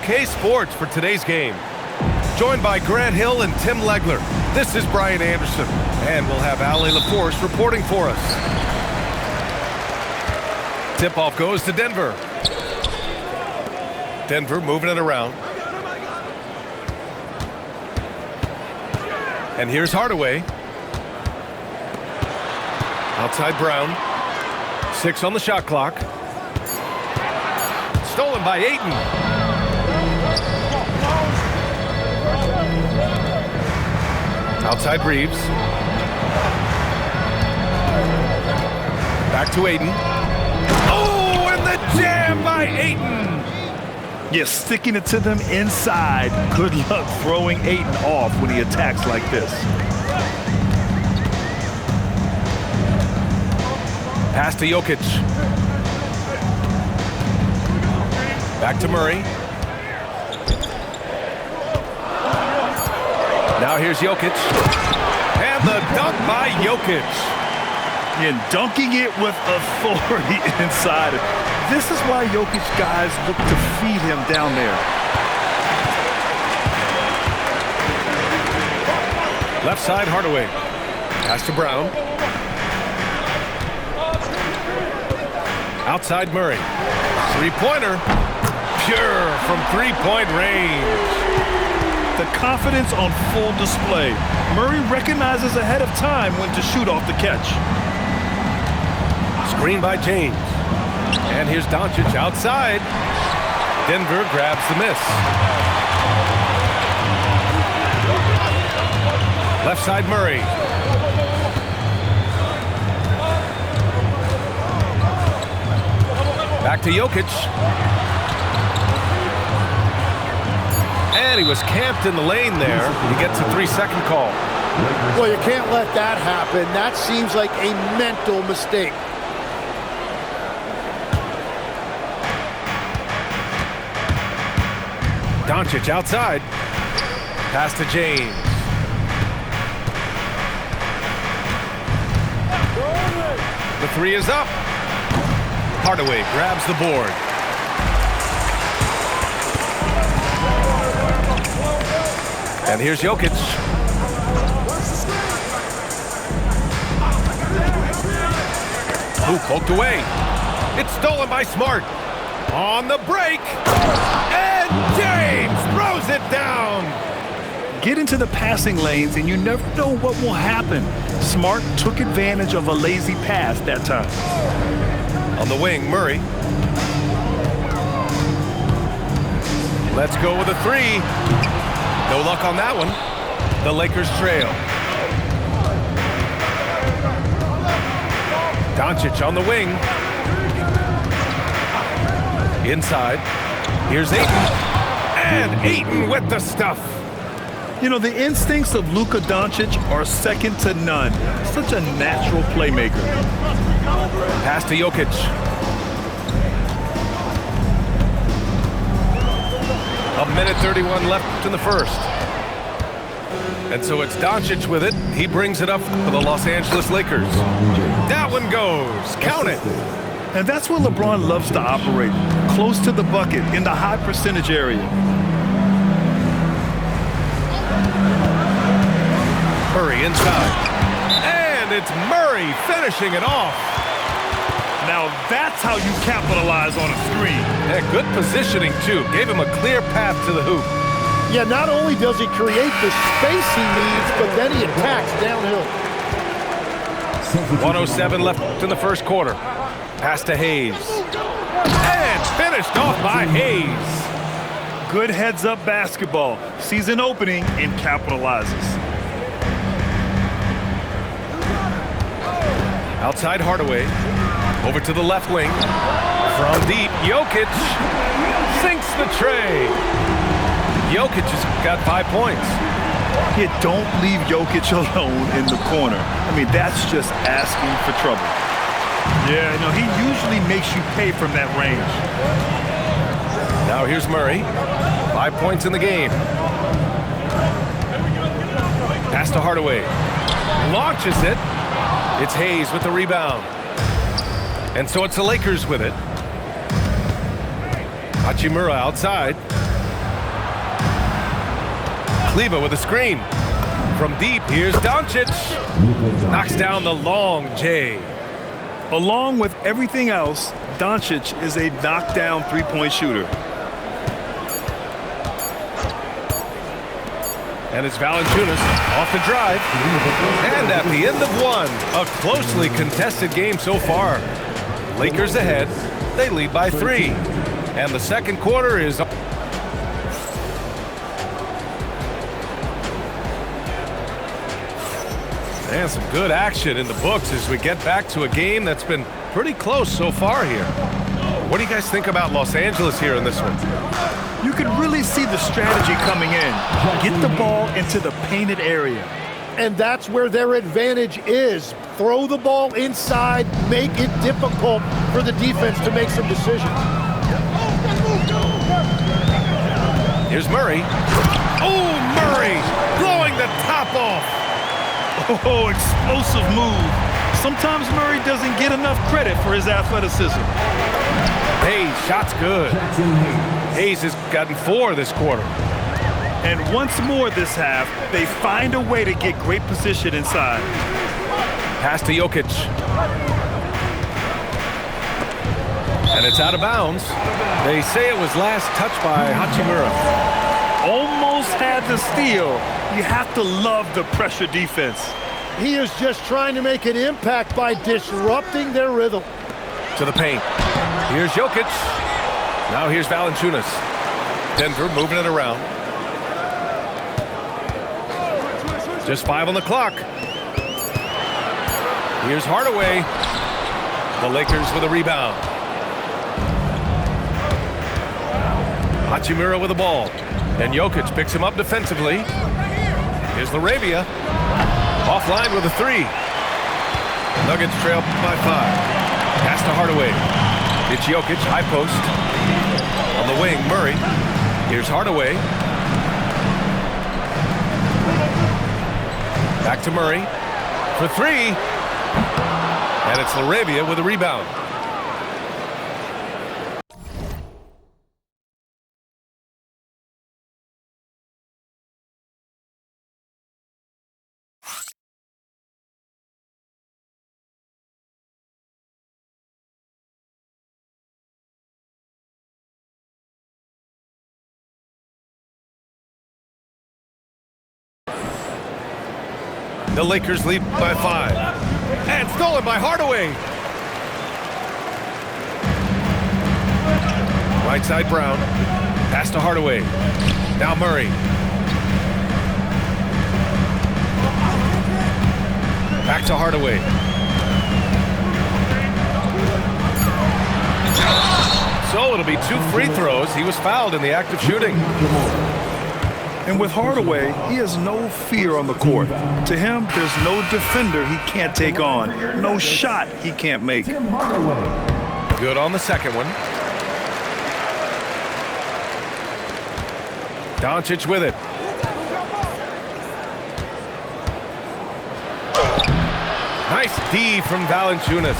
2K Sports for today's game. Joined by Grant Hill and Tim Legler, this is Brian Anderson, and we'll have Ali LaForce reporting for us. Tip-off goes to Denver. Denver moving it around. And here's Hardaway. Outside Brown. 6 on the shot clock. Stolen by Ayton. Outside Reeves. Back to Ayton. Oh, and the jam by Ayton. Yeah, sticking it to them inside. Good luck throwing Ayton off when he attacks like this. Pass to Jokic. Back to Murray. Now here's Jokic. And the dunk by Jokic. And dunking it with authority inside. This is why Jokic guys look to feed him down there. Left side, Hardaway. Pass to Brown. Outside Murray. Three-pointer. Pure from three-point range. The confidence on full display. Murray recognizes ahead of time when to shoot off the catch. Screen by James. And here's Doncic outside. Denver grabs the miss. Left side Murray. Back to Jokic. And he was camped in the lane there. He gets a 3-second call. Well, you can't let that happen. That seems like a mental mistake. Doncic outside. Pass to James. The three is up. Hardaway grabs the board. And here's Jokic. Who poked away. It's stolen by Smart. On the break. And James throws it down. Get into the passing lanes and you never know what will happen. Smart took advantage of a lazy pass that time. On the wing, Murray. Let's go with a three. No luck on that one. The Lakers trail. Doncic on the wing. Inside. Here's Ayton. And Ayton with the stuff. You know, the instincts of Luka Doncic are second to none. Such a natural playmaker. Pass to Jokic. A minute 31 left in the first. And so it's Doncic with it. He brings it up for the Los Angeles Lakers. That one goes. Count it. And that's where LeBron loves to operate. Close to the bucket, in the high percentage area. Murray inside. And it's Murray finishing it off. Now that's how you capitalize on a screen. Yeah, good positioning, too. Gave him a clear path to the hoop. Yeah, not only does he create the space he needs, but then he attacks downhill. 107 left in the first quarter. Pass to Hayes. And finished off by Hayes. Good heads-up basketball. Sees an opening and capitalizes. Outside Hardaway. Over to the left wing. From deep, Jokic sinks the tray. Jokic has got 5 points. Yeah, don't leave Jokic alone in the corner. I mean, that's just asking for trouble. Yeah, no, he usually makes you pay from that range. Now here's Murray. 5 points in the game. Pass to Hardaway. Launches it. It's Hayes with the rebound. And so it's the Lakers with it. Hachimura outside. Kleber with a screen. From deep, here's Doncic. Knocks down the long J. Along with everything else, Doncic is a knockdown three-point shooter. And it's Valanciunas off the drive. And at the end of one, a closely contested game so far. Lakers ahead. They lead by 3. And the second quarter is... And some good action in the books as we get back to a game that's been pretty close so far here. What do you guys think about Los Angeles here in this one? You can really see the strategy coming in. Get the ball into the painted area. And that's where their advantage is. Throw the ball inside, make it difficult for the defense to make some decisions. Here's Murray. Oh, Murray blowing the top off. Oh, explosive move. Sometimes Murray doesn't get enough credit for his athleticism. Hayes, shot's good. Hayes has gotten 4 this quarter. And once more this half, they find a way to get great position inside. Pass to Jokic. And it's out of bounds. They say it was last touched by Hachimura. Almost had the steal. You have to love the pressure defense. He is just trying to make an impact by disrupting their rhythm. To the paint. Here's Jokic. Now here's Valanciunas. Denver moving it around. Just 5 on the clock. Here's Hardaway. The Lakers with a rebound. Hachimura with the ball. And Jokic picks him up defensively. Here's LaRavia. Offline with a 3. Nuggets trail by 5. Pass to Hardaway. It's Jokic, high post. On the wing, Murray. Here's Hardaway. Back to Murray for 3. And it's LaRavia with a rebound. The Lakers lead by 5. And stolen by Hardaway. Right side Brown. Pass to Hardaway. Now Murray. Back to Hardaway. So it'll be 2 free throws. He was fouled in the act of shooting. And with Hardaway, he has no fear on the court. To him, there's no defender he can't take on, no shot he can't make. Good on the second one. Doncic with it. Nice D from Valanciunas.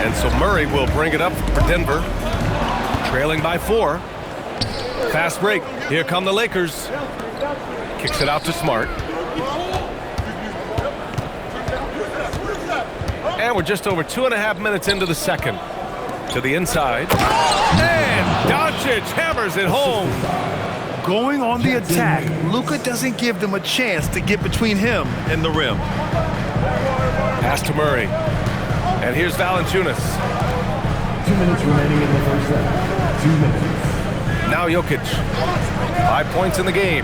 And so Murray will bring it up for Denver, trailing by 4. Fast break. Here come the Lakers. Kicks it out to Smart. And we're just over 2.5 minutes into the second. To the inside. And Doncic hammers it home. Going on the attack, Luka doesn't give them a chance to get between him and the rim. Pass to Murray. And here's Valanciunas. 2 minutes remaining in the first half. 2 minutes. Now Jokic. 5 points in the game.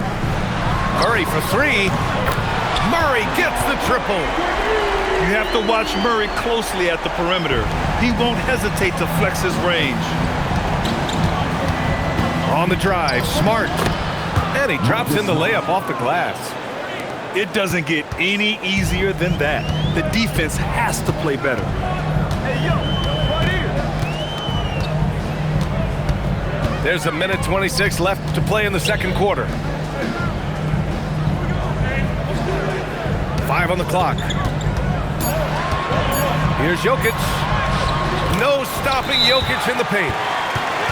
Murray for 3. Murray gets the triple. You have to watch Murray closely at the perimeter. He won't hesitate to flex his range. On the drive, Smart. And he drops in the layup off the glass. It doesn't get any easier than that. The defense has to play better. There's 1:26 left to play in the second quarter. 5 on the clock. Here's Jokic. No stopping Jokic in the paint.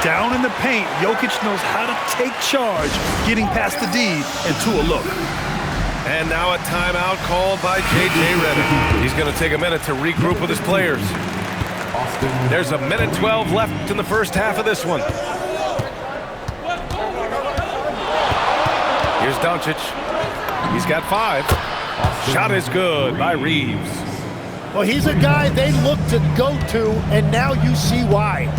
Down in the paint, Jokic knows how to take charge, getting past the D and to a look. And now a timeout called by J.J. Redick. He's going to take a minute to regroup with his players. There's a minute 12 left in the first half of this one. Here's Doncic. He's got 5. Shot is good by Reeves. Well, he's a guy they look to go to, and now you see why.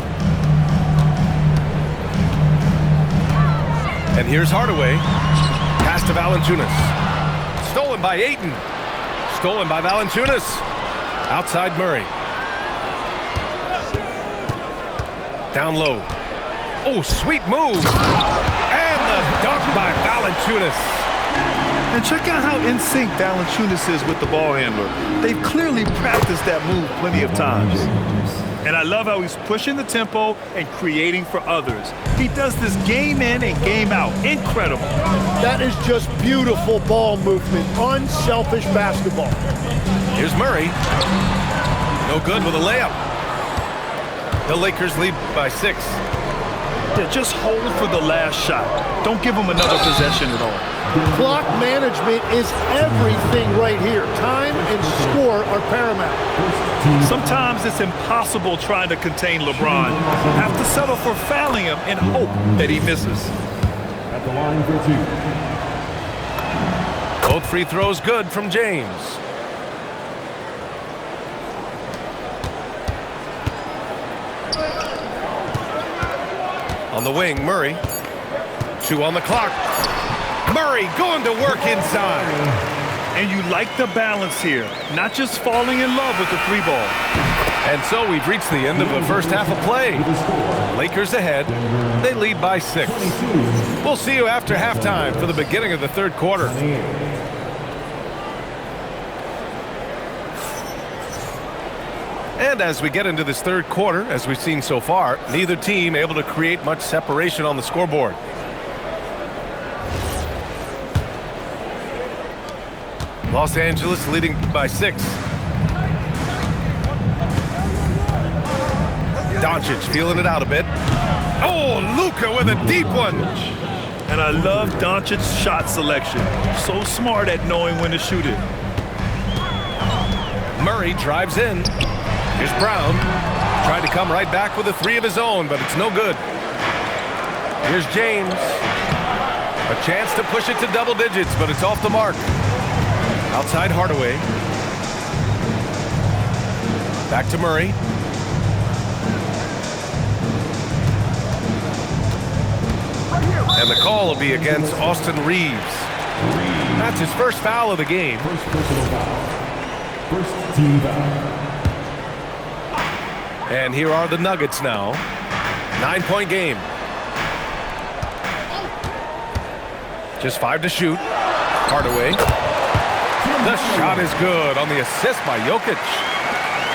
And here's Hardaway. Pass to Valanciunas. Stolen by Ayton. Stolen by Valanciunas. Outside Murray. Down low. Oh, sweet move. And the dunk by Valanciunas. And check out how in sync Valanciunas is with the ball handler. They've clearly practiced that move plenty of times. And I love how he's pushing the tempo and creating for others. He does this game in and game out. Incredible. That is just beautiful ball movement, unselfish basketball. Here's Murray. No good with a layup. The Lakers lead by 6. Yeah, just hold for the last shot. Don't give them another possession at all. Clock management is everything right here. Time and score are paramount. Sometimes it's impossible trying to contain LeBron. Have to settle for fouling him and hope that he misses. At the line for 2. Both free throws good from James. On the wing, Murray. 2 on the clock. Murray going to work inside. And you like the balance here, not just falling in love with the 3-ball. And so we've reached the end of the first half of play. Lakers ahead. They lead by 6. We'll see you after halftime for the beginning of the third quarter. And as we get into this third quarter, as we've seen so far, neither team able to create much separation on the scoreboard. Los Angeles leading by 6. Doncic feeling it out a bit. Oh, Luka with a deep one. And I love Doncic's shot selection. So smart at knowing when to shoot it. Murray drives in. Here's Brown. Tried to come right back with a 3 of his own, but it's no good. Here's James. A chance to push it to double digits, but it's off the mark. Outside Hardaway. Back to Murray. And the call will be against Austin Reeves. That's his first foul of the game. First personal foul. First team foul. And here are the Nuggets now. 9-point game. Just 5 to shoot. Hardaway. The shot is good on the assist by Jokic.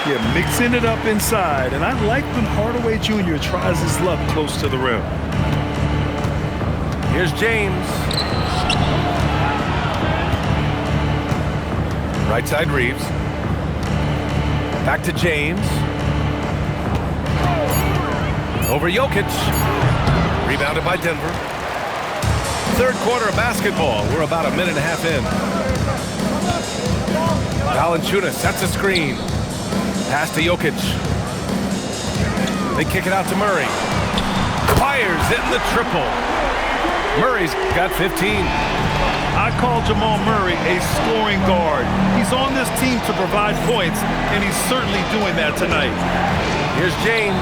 Yeah, mixing it up inside. And I like when Hardaway Jr. tries his luck close to the rim. Here's James. Right side Reeves. Back to James. Over Jokic. Rebounded by Denver. Third quarter of basketball. We're about a minute and a half in. Valanciunas sets a screen. Pass to Jokic. They kick it out to Murray. Fires in the triple. Murray's got 15. I call Jamal Murray a scoring guard. He's on this team to provide points, and he's certainly doing that tonight. Here's James.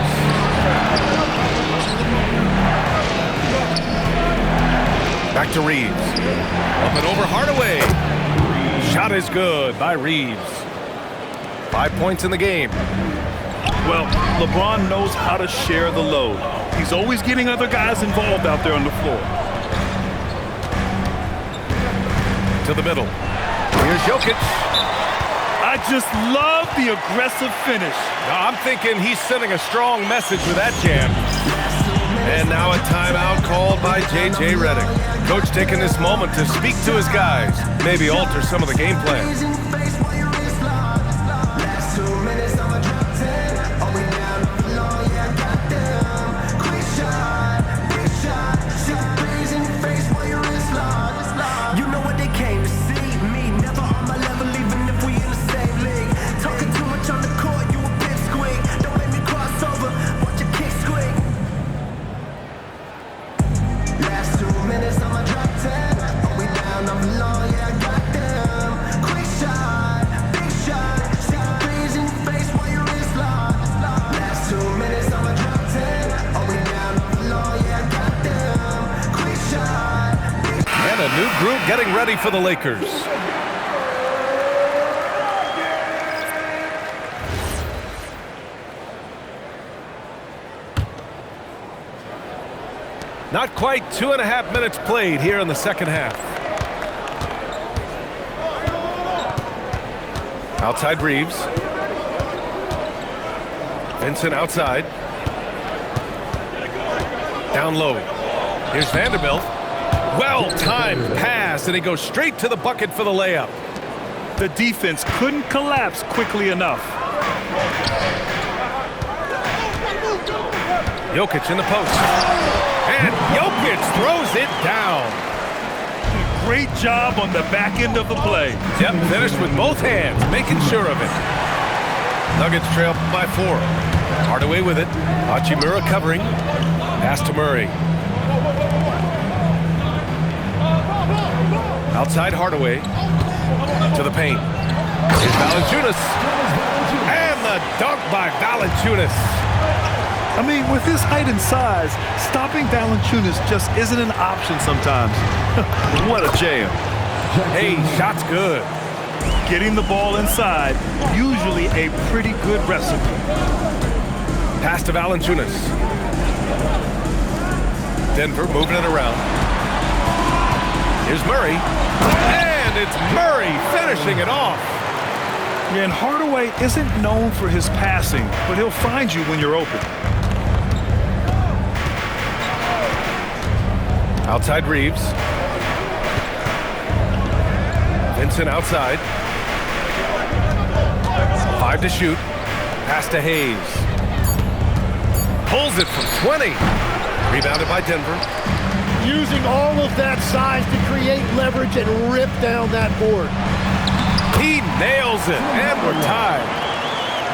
Back to Reeves. Up and over Hardaway. Shot is good by Reeves. 5 points in the game. Well, LeBron knows how to share the load. He's always getting other guys involved out there on the floor. To the middle. Here's Jokic. I just love the aggressive finish. Now, I'm thinking he's sending a strong message with that jam. And now a timeout called by J.J. Redick. Coach taking this moment to speak to his guys, maybe alter some of the game plan. Last 2 minutes, I'ma drop 10. We down on the low, yeah, I got them. Quick shot, big shot. See the threes in your face while your wrist locked. Last 2 minutes, I'ma drop 10. We down on the low, yeah, I got them. Quick shot. And a new group getting ready for the Lakers. Not quite 2.5 minutes played here in the second half. Outside Reeves. Vincent outside. Down low. Here's Vanderbilt. Well-timed pass, and he goes straight to the bucket for the layup. The defense couldn't collapse quickly enough. Jokic in the post. And Jokic throws it down. Great job on the back end of the play. Yep, finished with both hands, making sure of it. Nuggets trail by 4. Hardaway with it. Hachimura covering. Pass to Murray. Outside Hardaway. To the paint. Here's Valanciunas. And the dunk by Valanciunas. I mean, with his height and size, stopping Valanciunas just isn't an option sometimes. What a jam. Hey, shot's good. Getting the ball inside, usually a pretty good recipe. Pass to Valanciunas. Denver moving it around. Here's Murray. And it's Murray finishing it off. And Hardaway isn't known for his passing, but he'll find you when you're open. Outside Reeves. Vincent outside. 5 to shoot. Pass to Hayes. Pulls it from 20. Rebounded by Denver. Using all of that size to create leverage and rip down that board. He nails it, and we're tied.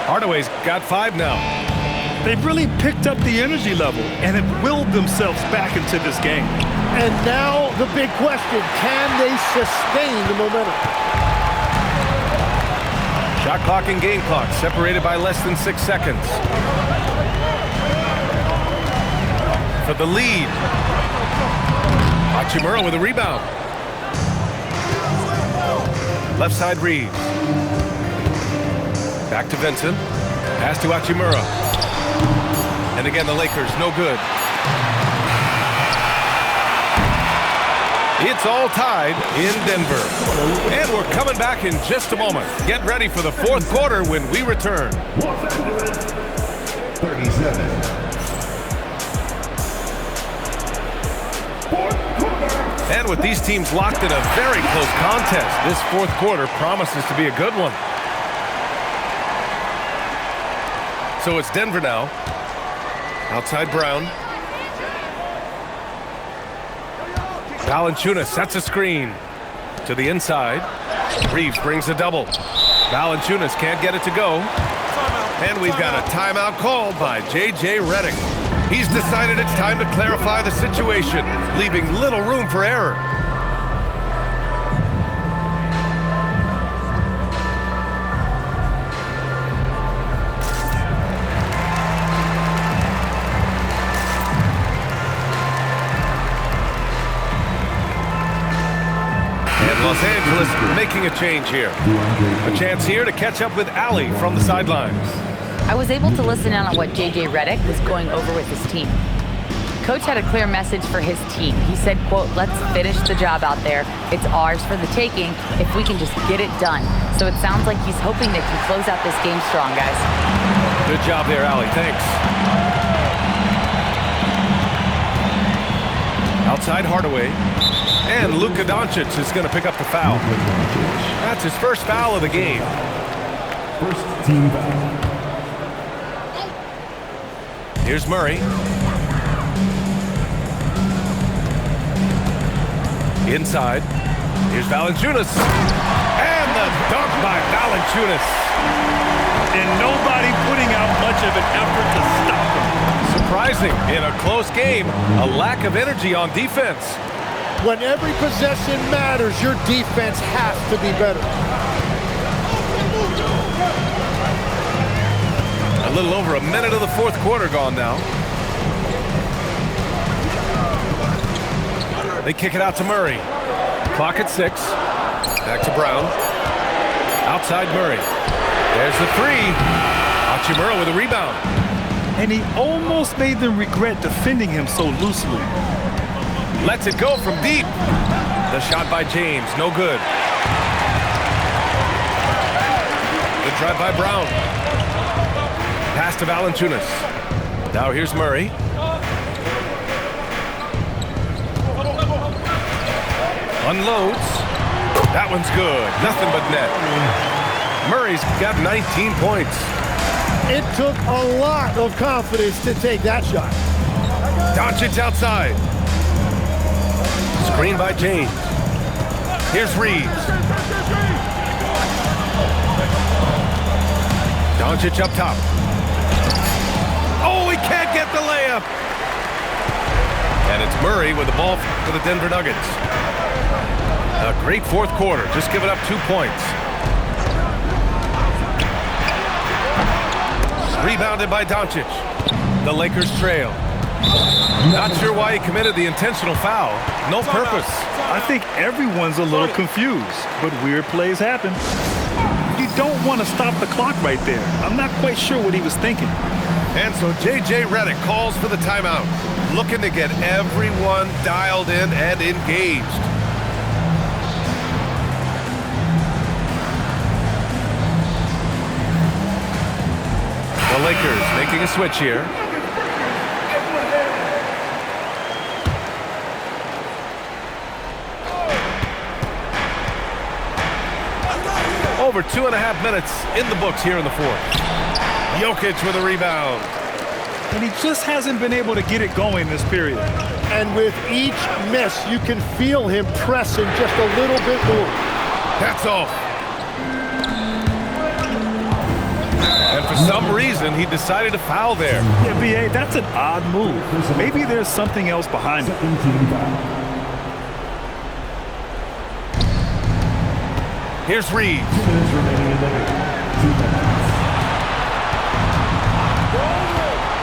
Hardaway's got 5 now. They've really picked up the energy level and have willed themselves back into this game. And now the big question, can they sustain the momentum? Shot clock and game clock separated by less than 6 seconds. For the lead. Hachimura with a rebound. Left side Reeves. Back to Vincent. Pass to Hachimura. And again, the Lakers, no good. It's all tied in Denver. And we're coming back in just a moment. Get ready for the fourth quarter when we return. 37. And with these teams locked in a very close contest, this fourth quarter promises to be a good one. So it's Denver now. Outside Brown. Valanciunas sets a screen to the inside. Reeves brings a double. Valanciunas can't get it to go. And we've got a timeout called by J.J. Redick. He's decided it's time to clarify the situation, leaving little room for error. And Los Angeles making a change here. A chance here to catch up with Allie from the sidelines. I was able to listen in on what J.J. Redick was going over with his team. Coach had a clear message for his team. He said, quote, "Let's finish the job out there. It's ours for the taking if we can just get it done." So it sounds like he's hoping they can close out this game strong, guys. Good job there, Allie. Thanks. Outside Hardaway. And Luka Doncic is going to pick up the foul. That's his first foul of the game. First team foul. Here's Murray. Inside. Here's Valanciunas. And the dunk by Valanciunas. And nobody putting out much of an effort to stop him. surprising in a close game. A lack of energy on defense. When every possession matters, your defense has to be better. A little over a minute of the fourth quarter gone now. They kick it out to Murray. Clock at 6. Back to Brown. Outside Murray. There's the three. Hachimura with a rebound. And he almost made them regret defending him so loosely. Lets it go from deep. The shot by James, no good. Good drive by Brown. Pass to Valanciunas. Now here's Murray. Unloads. That one's good. Nothing but net. Murray's got 19 points. It took a lot of confidence to take that shot. Doncic outside. Screen by James. Here's Reeves. Doncic up top. Oh, he can't get the layup. And it's Murray with the ball for the Denver Nuggets. A great fourth quarter, just giving up 2 points. Rebounded by Doncic. The Lakers trail. Not sure why he committed the intentional foul. No purpose. I think everyone's a little confused, but weird plays happen. You don't want to stop the clock right there. I'm not quite sure what he was thinking. And so J.J. Redick calls for the timeout, looking to get everyone dialed in and engaged. The Lakers making a switch here. Over 2.5 minutes in the books here in the fourth. Jokic with a rebound. And he just hasn't been able to get it going this period. And with each miss, you can feel him pressing just a little bit more. That's off. And for some reason, he decided to foul there. Yeah, B.A., that's an odd move. Maybe there's something else behind it. Here's Reeves. 2 minutes remaining in the game. 2 minutes.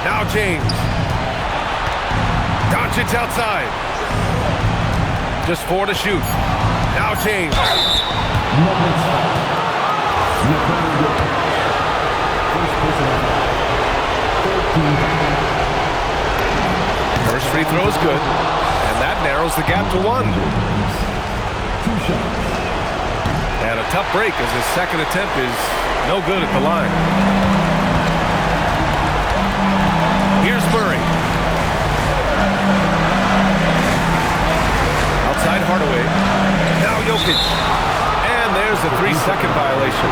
Now James. Doncic outside. Just 4 to shoot. Now James. First free throw is good. And that narrows the gap to 1. 2 shots. And a tough break as his second attempt is no good at the line. Here's Murray. Outside Hardaway. Now Jokic. And there's a 3-second violation.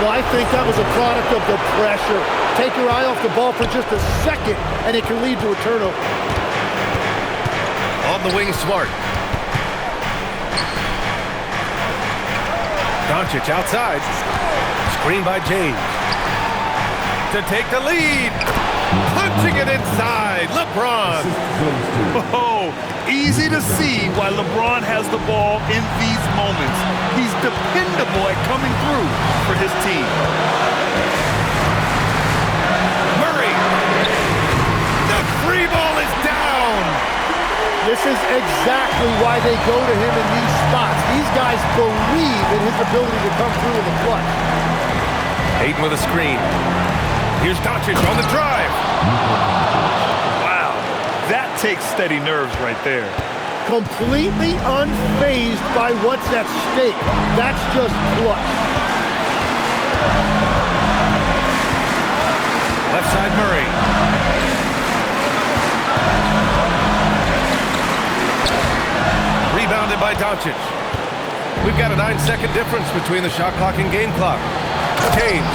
Well, I think that was a product of the pressure. Take your eye off the ball for just a second, and it can lead to a turnover. On the wing, Smart. Doncic outside. Screen by James. To take the lead. Punching it inside. LeBron. Oh, easy to see why LeBron has the ball in these moments. He's dependable at coming through for his team. Murray. The free ball is down. This is exactly why they go to him in these spots. These guys believe in his ability to come through in the clutch. Ayton with a screen. Here's Doncic on the drive. Wow, that takes steady nerves right there. Completely unfazed by what's at stake. That's just clutch. Left side Murray. Rebounded by Doncic. We've got a 9-second difference between the shot clock and game clock. James.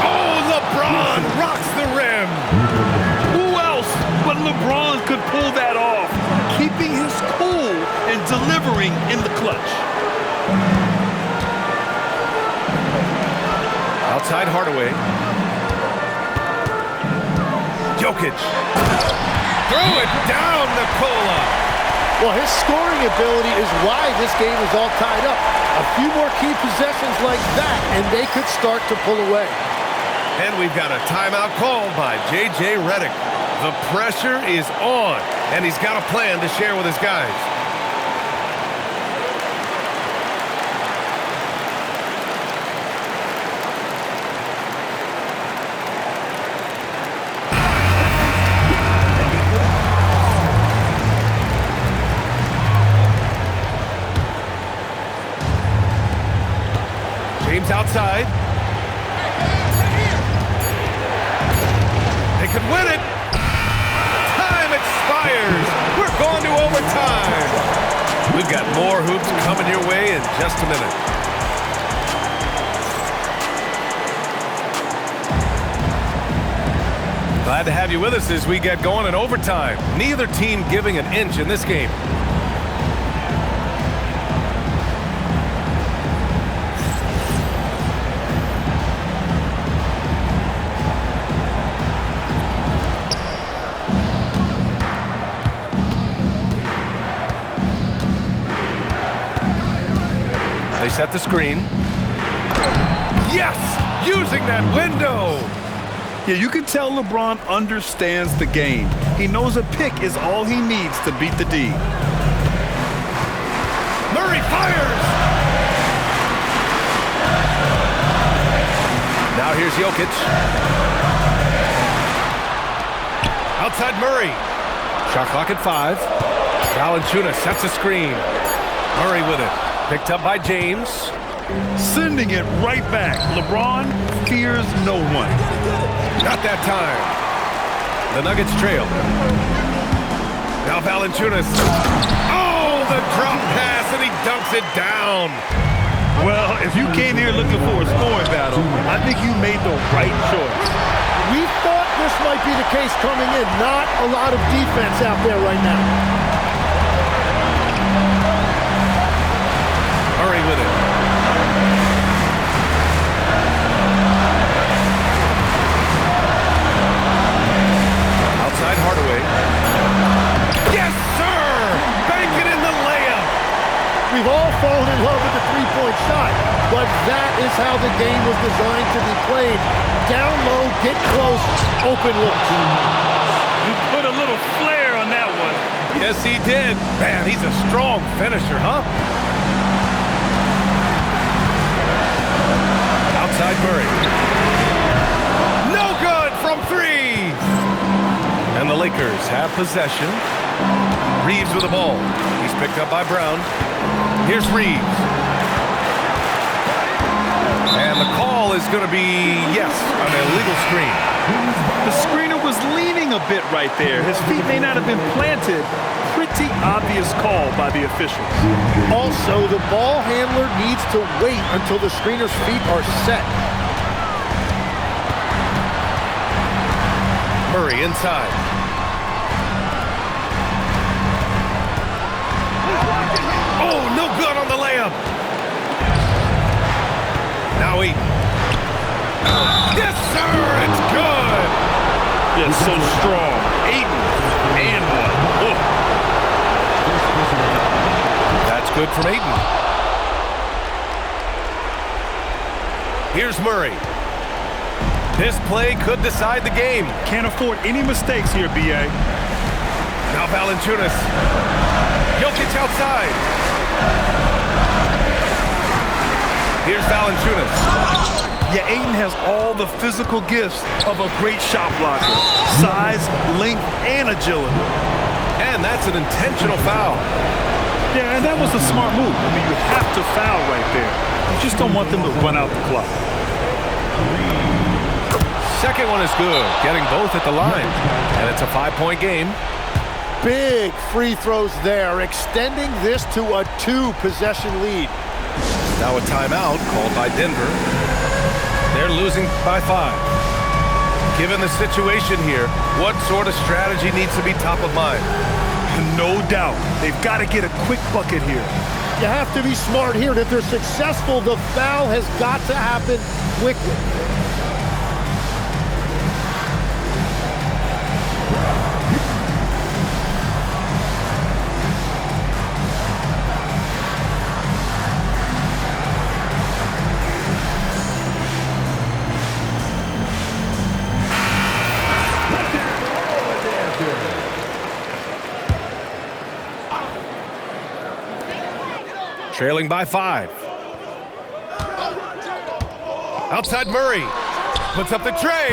Oh, LeBron rocks the rim. Who else but LeBron could pull that off, keeping his cool and delivering in the clutch. Outside Hardaway. Jokic. Threw it down Nikola. Well, his scoring ability is why this game is all tied up. A few more key possessions like that, and they could start to pull away. And we've got a timeout called by J.J. Redick. The pressure is on, and he's got a plan to share with his guys. James outside. They could win it. Time expires. We're going to overtime. We've got more hoops coming your way in just a minute. Glad to have you with us as we get going in overtime. Neither team giving an inch in this game. They set the screen. Yes! Using that window! Yeah, you can tell LeBron understands the game. He knows a pick is all he needs to beat the D. Murray fires! Now here's Jokic. Outside Murray. Shot clock at 5. Valanciunas sets a screen. Murray with it. Picked up by James. Sending it right back. LeBron fears no one. Not that time. The Nuggets trail. Now Valanciunas. Oh, the drop pass, and he dunks it down. Well, if you came here looking for a scoring battle, I think you made the right choice. We thought this might be the case coming in. Not a lot of defense out there right now. Murray with it. Outside Hardaway. Yes, sir! Bank it in the layup. We've all fallen in love with the three-point shot, but that is how the game was designed to be played. Down low, get close, open looks. You put a little flair on that one. Yes, he did. Man, he's a strong finisher, huh? Outside Murray. No good from 3. And the Lakers have possession. Reeves with the ball. He's picked up by Brown. Here's Reeves. And the call is going to be, yes, an illegal screen. The screener was leaning a bit right there. His feet may not have been planted. Pretty obvious call by the officials. Also, the ball handler needs to wait until the screener's feet are set. Murray inside. Oh, no good on the layup. Now he. Yes, sir, it's good. Yes, so strong. Ayton and one. Oh. That's good from Ayton. Here's Murray. This play could decide the game. Can't afford any mistakes here, B.A. Now Valanciunas. Jokic outside. Here's Valanciunas. Yeah, Ayton has all the physical gifts of a great shot blocker. Size, length, and agility. And that's an intentional foul. Yeah, and that was a smart move. I mean, you have to foul right there. You just don't want them to run out the clock. Second one is good, getting both at the line. And it's a 5-point game. Big free throws there, extending this to a 2-possession lead. Now a timeout called by Denver. They're losing by 5. Given the situation here, what sort of strategy needs to be top of mind? No doubt. They've got to get a quick bucket here. You have to be smart here, and if they're successful, the foul has got to happen quickly. Trailing by 5. Outside Murray. Puts up the tray.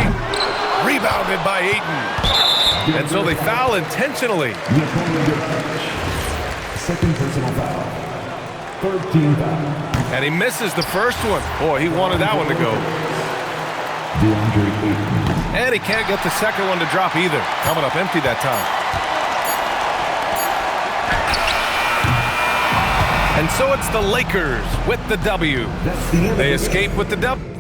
Rebounded by Ayton. And so they foul intentionally. The opponent gets second personal foul. 13 foul. And he misses the first one. Boy, he wanted that one to go. DeAndre Ayton. And he can't get the second one to drop either. Coming up empty that time. And so it's the Lakers with the W. That's the end of They the escape game. with the W.